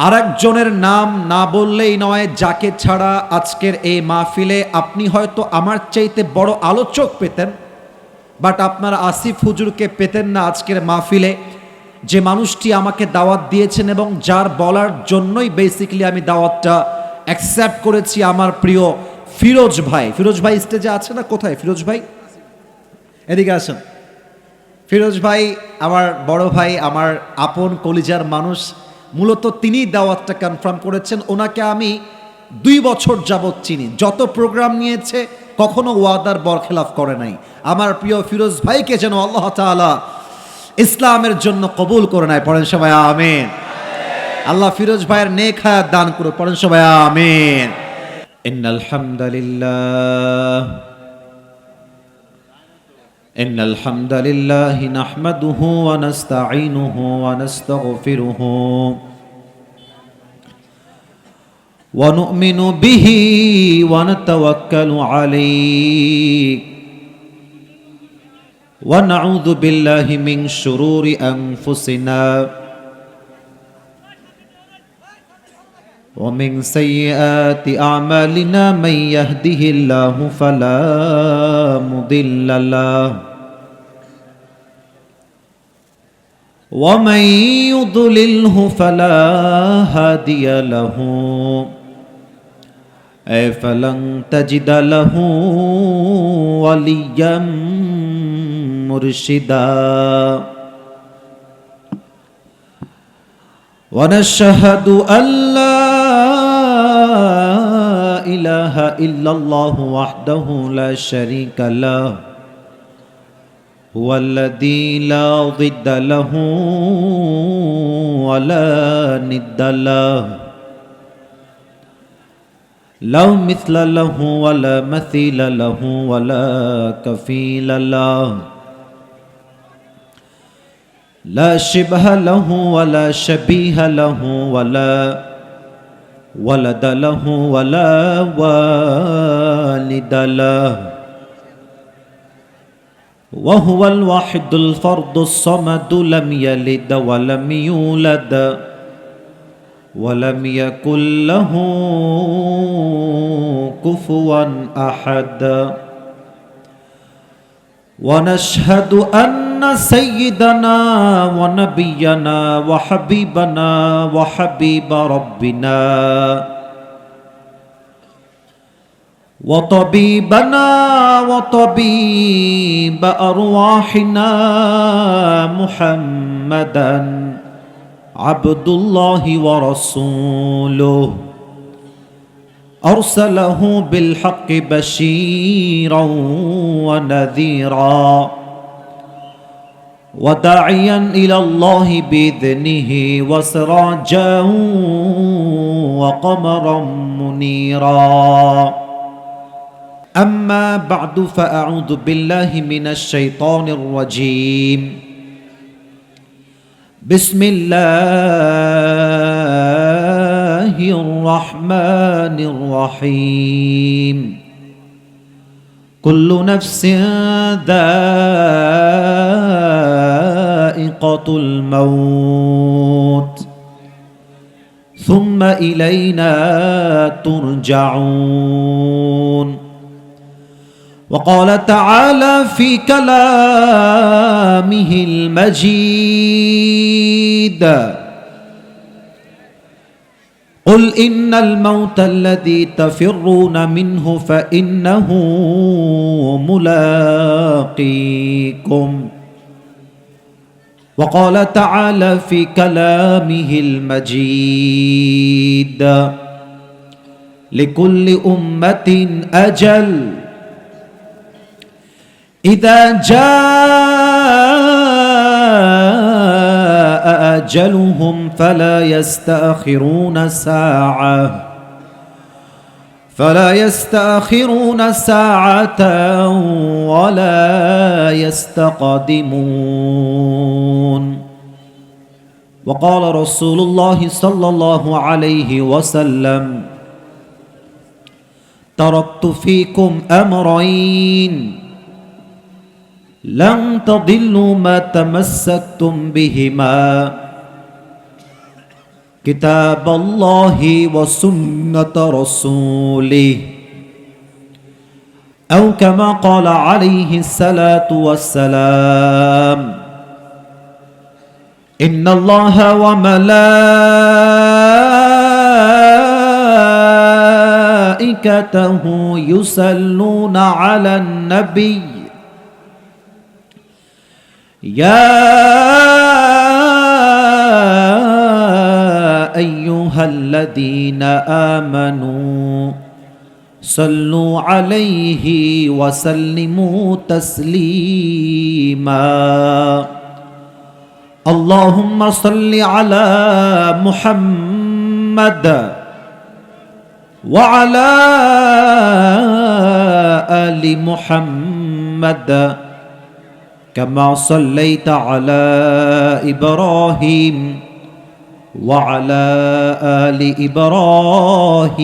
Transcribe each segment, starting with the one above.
আরেকজনের নাম না বললেই নয়, যাকে ছাড়া আজকের এই মাহফিলে আপনি হয়তো আমার চাইতে বড় আলোচক পেতেন, বাট আপনারা আসিফ হুজুরকে পেতেন না আজকের মাহফিলে। যে মানুষটি আমাকে দাওয়াত দিয়েছেন এবং যার বলার জন্যই বেসিক্যালি আমি দাওয়াতটা অ্যাকসেপ্ট করেছি, আমার প্রিয় ফিরোজ ভাই। ফিরোজ ভাই স্টেজে আছে না? কোথায় ফিরোজ ভাই? এদিকে আসেন। ফিরোজ ভাই আমার বড় ভাই, আমার আপন কলিজার মানুষ। মূলত তিনি দাওয়াতটা কনফার্ম করেছেন। ওনাকে আমি 2 বছর যাবৎ চিনি, যত প্রোগ্রাম নিয়েছে কখনো ওয়াদার বরখেলাফ করে নাই। আমার প্রিয় ফিরোজ ভাইকে যেন আল্লাহ তাআলা ইসলামের জন্য কবুল করে নেয়, পড়েন সবাই আমিন। আল্লাহ ফিরোজ ভাইয়ের নেক হায়াত দান করুক, পড়েন সবাই আমিন। ইন্নাল হামদুলিল্লাহ ইন্নাল হামদুলিল্লাহি নাহমাদুহু ওয়া নাস্তাঈনুহু ওয়া নাস্তাগফিরুহু ওয়া নু'মিনু বিহি ওয়া নাতাওয়াক্কালু আলাইহি ওয়া নাউযু বিল্লাহি মিন শুরুরি আনফুসিনা ওয়া মিন সাইয়্যাতি আ'মালিনা মান ইয়াহদিহিল্লাহু ফালা মুদিল্লা লাহু ওয়া মান ইউদ্লিলহু ফালা হাদিয়া লাহু ফালান তাজিদা লাহু ওয়ালিয়্যাম মুরশিদা। ওয়া নাশহাদু আল্লা ইলাহা ইল্লাল্লাহু ওয়াহদাহু লা শারীকা লাহু হুয়াল্লাযী লা যিদ্দা লাহু ওয়া লা নিদ্দা লাহু লাউ মিছলা লাহু ওয়া লা মাসীলা লাহু ওয়া লা কাফীলা লাহু লা শিবহা লাহু ওয়া লা শাবীহা লাহু ওয়া লা ওয়ালাদা লাহু ওয়া লা ওয়ালিদা লাহু ওয়া হুয়াল ওয়াহিদুল ফারদুস সামাদু লাম ইয়ালিদ ওয়া লাম ইউলাদ ওয়া লাম ইয়াকুল লাহু কুফুয়ান আহাদ। ওয়া নাশহাদু আন্না সাইয়্যিদানা ওয়া নাবিয়্যানা ওয়া হাবিবানা ওয়া হাবিবা রাব্বিনা ওয়া তাবিবানা ওয়া তাবিবা আরওয়াহিনা মুহাম্মাদান আবদুল্লাহি ওয়া রাসূলুহু আরসালাহু বিল হাক্কি বাশীরান ওয়া নাযীরা ওয়া দাঈয়ান ইলাল্লাহি বিইذনিহি ওয়া সিরাজান ওয়া কমারান মুনীরা। আম্মা বা'দু ফাআউযু বিল্লাহি মিনাশ শাইতানির রাজীম। বিসমিল্লাহির রহমানির রহিম। কুল্লু নাফসিন যায়িকাতুল মাউত সুম্মা ইলাইনা তুরজাউন। وقال تعالى في كلامه المجيد قل إن الموت الذي تفرون منه فإنه ملاقيكم. وقال تعالى في كلامه المجيد لكل أمة أجل إذا جاء أجلهم فلا يستأخرون ساعة ولا يستقدمون. وقال رسول الله صلى الله عليه وسلم تركت فيكم أمرين لن تضلوا ما تمسكتم بهما كتاب الله وسنة رسوله أو كما قال عليه الصلاة والسلام إن الله وملائكته يصلون على النبي يا أيها الذين آمنوا صلوا عليه وسلموا تسليما اللهم صل على محمد وعلى آل محمد كما صليت على إبراهيم وعلى آل إبراهيم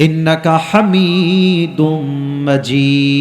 إنك حميد مجيد